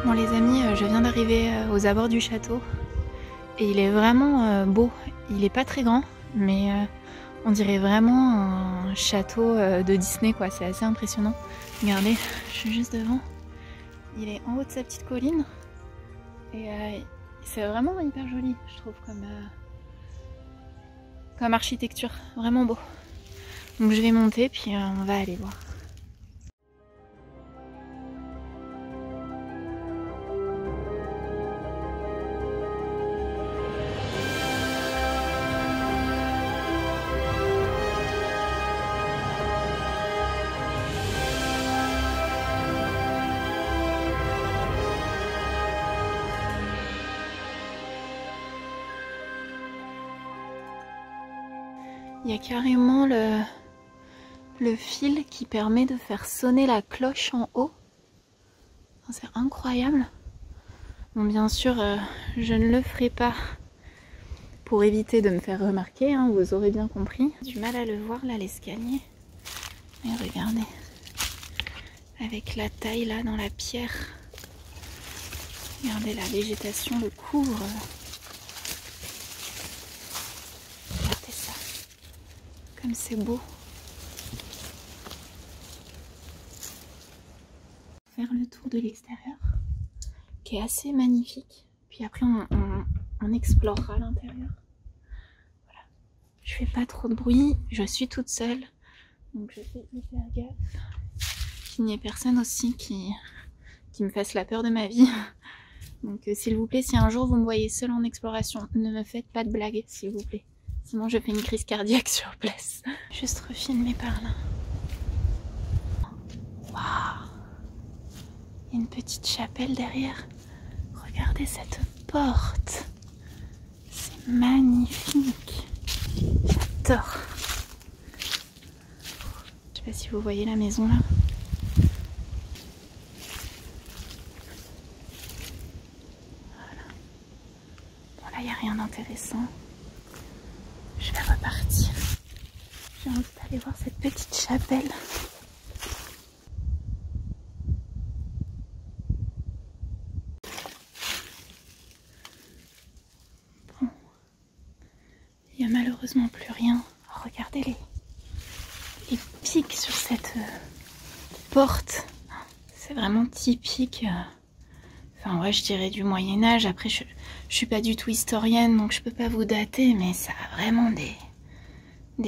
Bon les amis, je viens d'arriver aux abords du château et il est vraiment beau. Il est pas très grand, mais on dirait vraiment un château de Disney quoi, c'est assez impressionnant. Regardez, je suis juste devant. Il est en haut de sa petite colline et c'est vraiment hyper joli, je trouve, comme architecture, vraiment beau. Donc je vais monter puis on va aller voir. Il y a carrément le fil qui permet de faire sonner la cloche en haut. C'est incroyable. Bon, bien sûr, je ne le ferai pas pour éviter de me faire remarquer, hein, vous aurez bien compris. J'ai du mal à le voir là, l'escalier. Mais regardez, avec la taille là dans la pierre. Regardez, la végétation le couvre. Regardez ça, comme c'est beau. Faire le tour de l'extérieur, qui est assez magnifique. Puis après, on explorera l'intérieur. Voilà. Je fais pas trop de bruit, je suis toute seule, donc je fais hyper gaffe qu'il n'y ait personne aussi qui me fasse la peur de ma vie. Donc s'il vous plaît, si un jour vous me voyez seule en exploration, ne me faites pas de blagues, s'il vous plaît. Sinon je fais une crise cardiaque sur place. Juste refilmer par là. Waouh! Il y a une petite chapelle derrière. Regardez cette porte. C'est magnifique. J'adore. Je sais pas si vous voyez la maison là. Voilà. Bon là, il n'y a rien d'intéressant. Je vais repartir. J'ai envie d'aller voir cette petite chapelle. Bon. Il n'y a malheureusement plus rien. Regardez les pics sur cette porte. C'est vraiment typique. Enfin ouais, je dirais du Moyen-Âge. Après, je suis pas du tout historienne, donc je peux pas vous dater, mais ça a vraiment des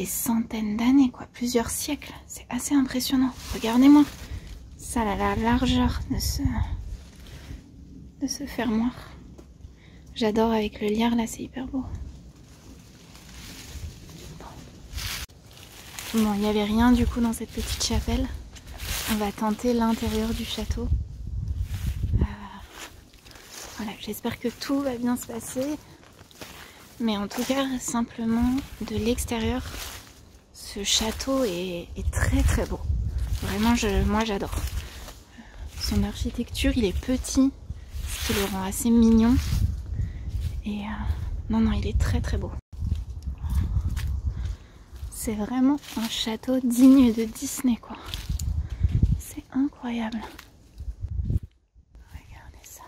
centaines d'années, quoi, plusieurs siècles. C'est assez impressionnant. Regardez-moi. Ça a la largeur de ce fermoir. J'adore avec le lierre, là, c'est hyper beau. Bon, il n'y avait rien du coup dans cette petite chapelle. On va tenter l'intérieur du château. Voilà, j'espère que tout va bien se passer. Mais en tout cas, simplement de l'extérieur, ce château est très très beau. Vraiment, moi j'adore. Son architecture, il est petit, ce qui le rend assez mignon. Et non, il est très très beau. C'est vraiment un château digne de Disney, quoi. C'est incroyable. Regardez ça.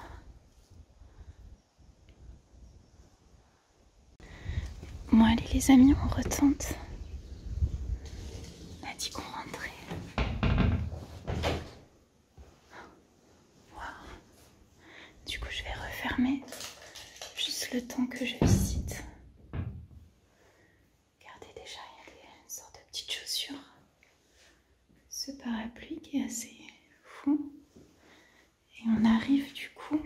Bon, allez les amis, on retente. On a dit qu'on rentrait. Wow. Du coup, je vais refermer juste le temps que je visite. Regardez déjà, il y a une sorte de petite chaussure. Ce parapluie qui est assez fou. Et on arrive du coup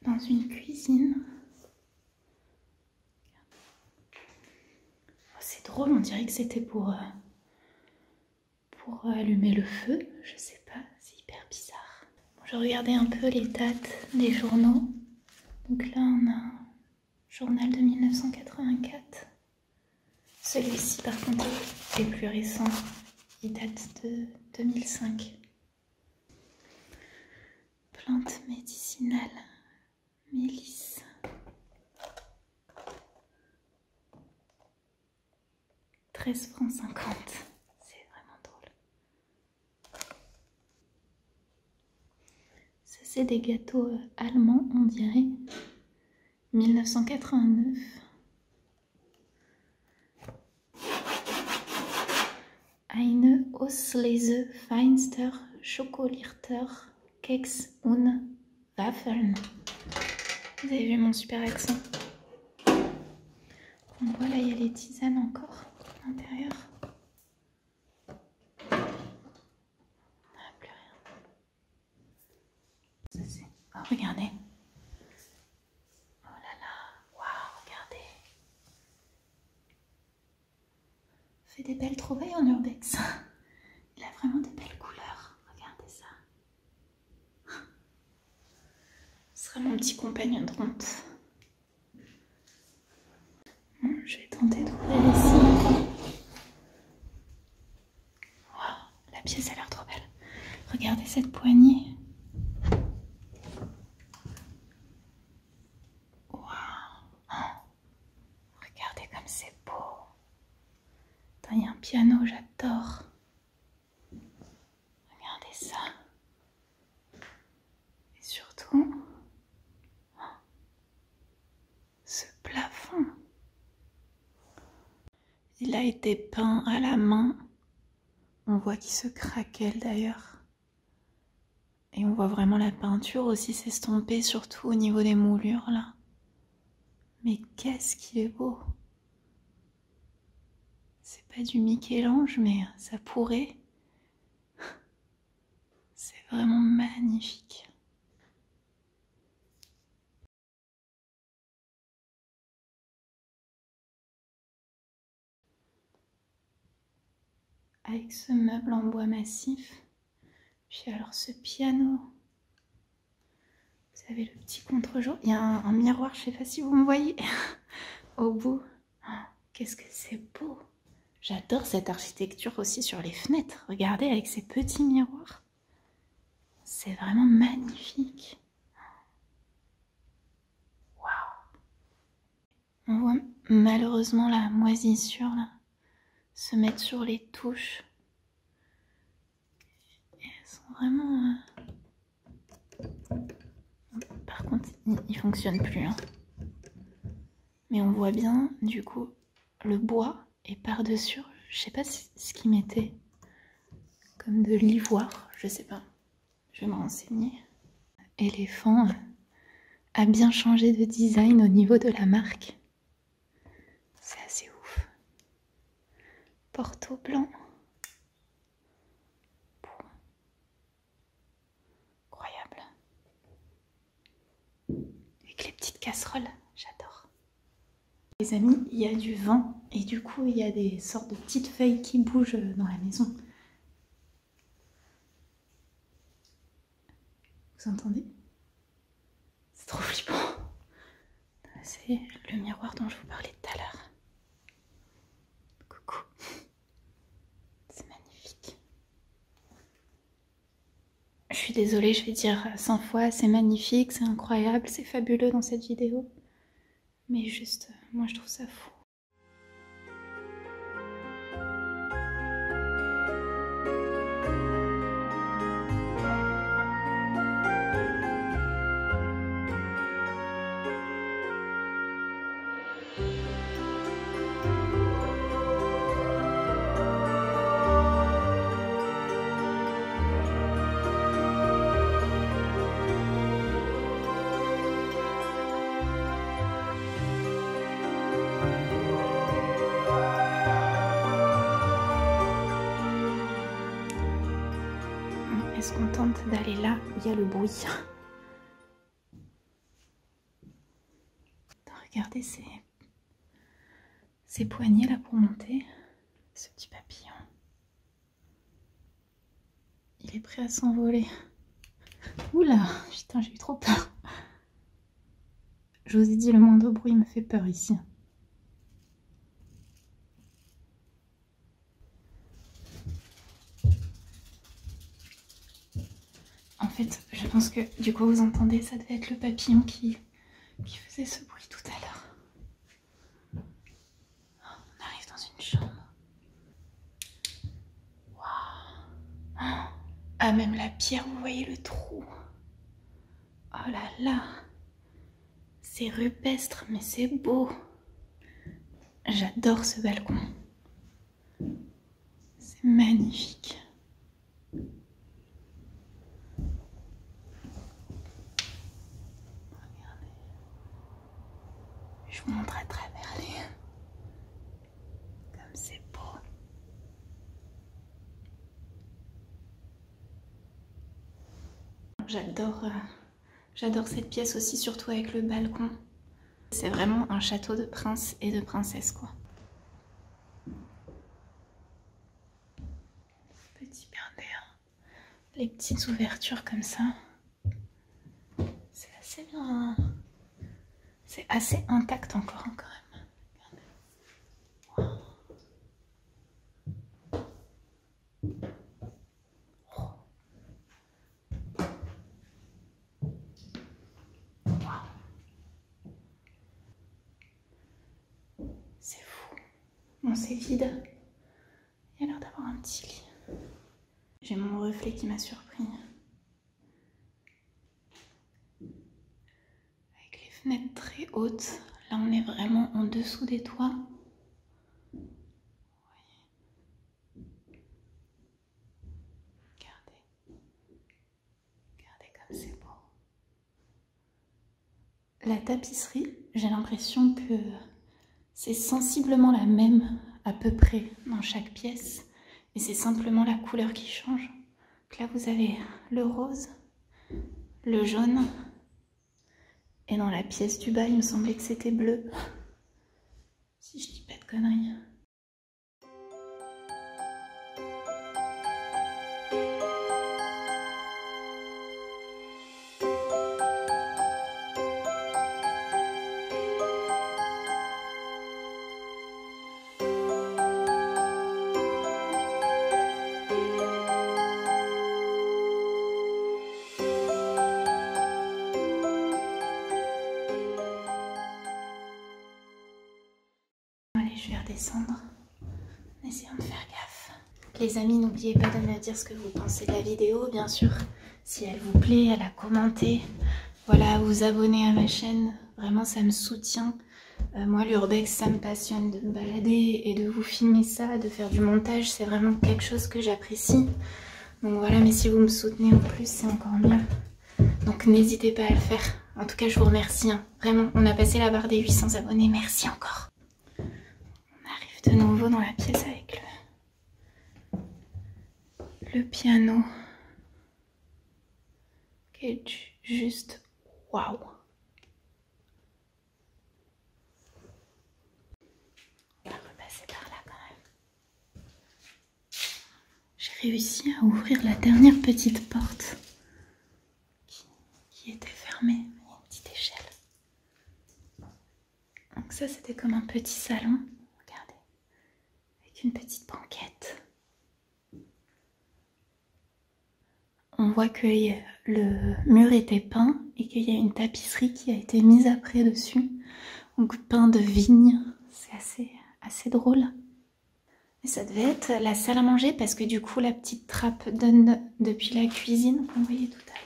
dans une cuisine. Oh, c'est drôle, on dirait que c'était pour allumer le feu. Je sais pas, c'est hyper bizarre. Bon, je regardais un peu les dates des journaux. Donc là, on a un journal de 1984. Celui-ci, par contre, est plus récent. Il date de 2005. Plante médicinale, mélisse. £13,50. C'est vraiment drôle. C'est des gâteaux allemands, on dirait. 1989. Eine Auslese feinster Schokolierter Keks und Waffeln. Vous avez vu mon super accent? Donc voilà, il y a les tisanes encore à l'intérieur. On n'a plus rien. Ça c'est... Oh, regardez. Oh là là. Waouh, regardez. On fait des belles trouvailles en urbex. Il a vraiment de belles couleurs. Regardez ça. Ce sera mon petit compagnon de route. Bon, je vais tenter d'ouvrir ici. Wow, la pièce a l'air trop belle. Regardez cette poignée. Wow. Oh. Regardez comme c'est beau. Attends, il y a un piano, j'adore. Regardez ça. Et surtout, ce plafond. Il a été peint à la main. On voit qu'il se craquelle d'ailleurs. Et on voit vraiment la peinture aussi s'estomper, surtout au niveau des moulures là. Mais qu'est-ce qu'il est beau! C'est pas du Michel-Ange, mais ça pourrait. C'est vraiment magnifique. Avec ce meuble en bois massif. Puis alors ce piano. Vous avez le petit contre-jour. Il y a un miroir, je sais pas si vous me voyez. Au bout. Oh, qu'est-ce que c'est beau! J'adore cette architecture aussi sur les fenêtres. Regardez avec ces petits miroirs. C'est vraiment magnifique. Waouh! On voit malheureusement la moisissure là se mettre sur les touches. Et elles sont vraiment... Par contre, il fonctionne plus. Hein. Mais on voit bien du coup le bois. Et par-dessus, je sais pas ce qu'ils mettaient, comme de l'ivoire, je sais pas. Je vais me renseigner. Éléphant a bien changé de design au niveau de la marque. C'est assez ouf. Porto blanc. Bon. Incroyable. Avec les petites casseroles, j'adore. Les amis, il y a du vent et du coup il y a des sortes de petites feuilles qui bougent dans la maison. Vous entendez? C'est trop flippant. C'est le miroir dont je vous parlais tout à l'heure. Coucou. C'est magnifique. Je suis désolée, je vais dire 100 fois, c'est magnifique, c'est incroyable, c'est fabuleux dans cette vidéo. Mais juste, moi je trouve ça fou. Est-ce qu'on tente d'aller là où il y a le bruit? Regardez ces poignées là pour monter. Ce petit papillon. Il est prêt à s'envoler. Oula, putain, j'ai eu trop peur. Je vous ai dit, le moindre bruit me fait peur ici. En fait, je pense que du coup vous entendez, ça devait être le papillon qui faisait ce bruit tout à l'heure. On arrive dans une chambre. Waouh. Ah, même la pierre, vous voyez le trou. Oh là là, c'est rupestre, mais c'est beau. J'adore ce balcon. C'est magnifique. Regardez. Je vous montre à travers les... Comme c'est beau. J'adore cette pièce aussi, surtout avec le balcon. C'est vraiment un château de prince et de princesse, quoi. Petit berner, les petites ouvertures comme ça. C'est assez bien. C'est assez intact encore, hein, quand même. Regardez. Wow. C'est fou. Bon, c'est vide. Il y a l'air d'avoir un petit lit. J'ai mon reflet qui m'a surpris. Avec les fenêtres très hautes. Là, on est vraiment en dessous des toits. Vous voyez. Regardez. Regardez comme c'est beau. La tapisserie, j'ai l'impression que c'est sensiblement la même à peu près dans chaque pièce. Et c'est simplement la couleur qui change. Donc là, vous avez le rose, le jaune. Et dans la pièce du bas, il me semblait que c'était bleu. Si je dis pas de conneries. Allez, je vais redescendre en essayant de faire gaffe. Les amis, n'oubliez pas de me dire ce que vous pensez de la vidéo, bien sûr. Si elle vous plaît, à la commenter. Voilà, vous abonner à ma chaîne. Vraiment, ça me soutient. Moi, l'urbex, ça me passionne de me balader et de vous filmer ça, de faire du montage. C'est vraiment quelque chose que j'apprécie. Donc voilà, mais si vous me soutenez en plus, c'est encore mieux. Donc n'hésitez pas à le faire. En tout cas, je vous remercie. Hein. Vraiment, on a passé la barre des 800 abonnés. Merci encore. De nouveau dans la pièce avec le piano qui est juste waouh. On va repasser par là quand même. J'ai réussi à ouvrir la dernière petite porte qui était fermée. Il y a une petite échelle. Donc ça, c'était comme un petit salon. Une petite banquette. On voit que le mur était peint et qu'il y a une tapisserie qui a été mise après dessus. Donc peint de vigne. C'est assez drôle. Et ça devait être la salle à manger parce que du coup la petite trappe donne depuis la cuisine qu'on voyait tout à l'heure.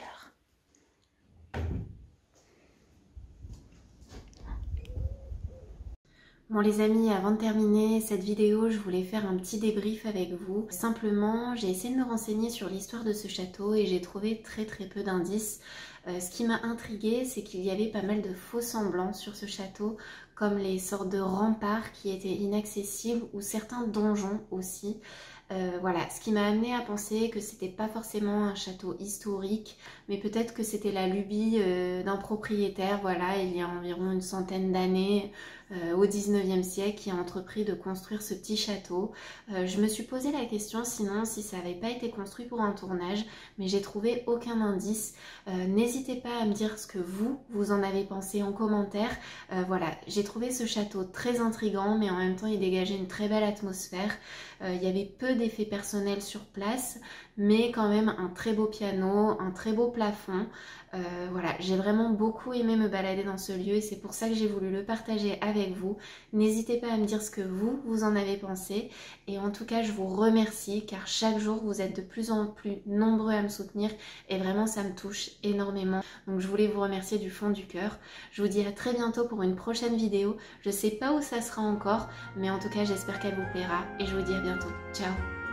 Bon les amis, avant de terminer cette vidéo, je voulais faire un petit débrief avec vous. Simplement, j'ai essayé de me renseigner sur l'histoire de ce château et j'ai trouvé très peu d'indices. Ce qui m'a intriguée, c'est qu'il y avait pas mal de faux semblants sur ce château, comme les sortes de remparts qui étaient inaccessibles ou certains donjons aussi. Voilà, ce qui m'a amené à penser que c'était pas forcément un château historique, mais peut-être que c'était la lubie d'un propriétaire, voilà, il y a environ une centaine d'années, au 19e siècle, qui a entrepris de construire ce petit château. Je me suis posé la question sinon si ça n'avait pas été construit pour un tournage, mais j'ai trouvé aucun indice. N'hésitez pas à me dire ce que vous en avez pensé en commentaire. Voilà, j'ai trouvé ce château très intriguant, mais en même temps il dégageait une très belle atmosphère. Il y avait peu d'effets personnels sur place, mais quand même un très beau piano, un très beau plafond. Voilà, j'ai vraiment beaucoup aimé me balader dans ce lieu et c'est pour ça que j'ai voulu le partager avec avec vous. N'hésitez pas à me dire ce que vous en avez pensé. Et en tout cas, je vous remercie car chaque jour, vous êtes de plus en plus nombreux à me soutenir et vraiment, ça me touche énormément. Donc, je voulais vous remercier du fond du cœur. Je vous dis à très bientôt pour une prochaine vidéo. Je sais pas où ça sera encore, mais en tout cas, j'espère qu'elle vous plaira et je vous dis à bientôt. Ciao!